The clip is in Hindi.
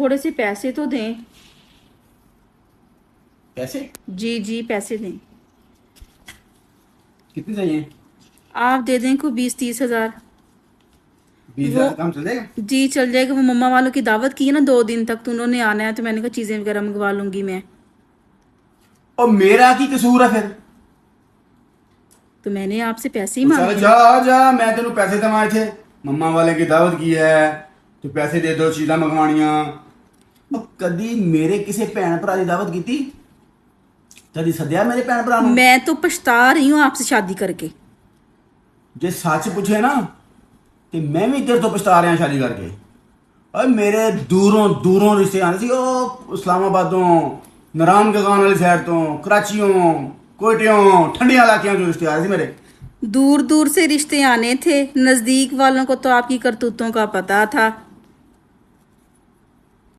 थोड़े से पैसे तो दें। पैसे जी जी, पैसे दें। कितने चाहिए? आप दे दें को 20-30 हज़ार। 20,000 वो से काम चल जाएगा? जी चल जाएगा। वो मम्मा वालों की दावत की है ना 2 दिन तक, तो उन्होंने आना है, तो मैंने कहा चीजें वगैरह मंगवा लूंगी मैं। और मेरा की कसूर है फिर? तो मैंने आपसे पैसे ही तो चल मांगे जा ना। आ जा, मैं तेन पैसे दवाए थे। मम्मा वाले की दावत की है, तो पैसे दे दो चीज़ां मंगवानियां। अब कदी मेरे किसी भैन भरा की दावत की? कदी सद्या मेरे भैन भरा नूं? मैं तो पछता रही हूँ आपसे शादी करके। जे सच पूछे ना, तो मैं भी तेरे तो पछता रहा शादी करके। और मेरे दूरों दूरों रिश्ते आने सी, ओ इस्लामाबादों, नारायण गगान वाली साइड तो, कराचियों, कोटियों, ठंडिया इलाकियों जो रिश्ते आए थे मेरे। दूर दूर से रिश्ते आने थे, नजदीक वालों को तो आपकी करतूतों का पता था।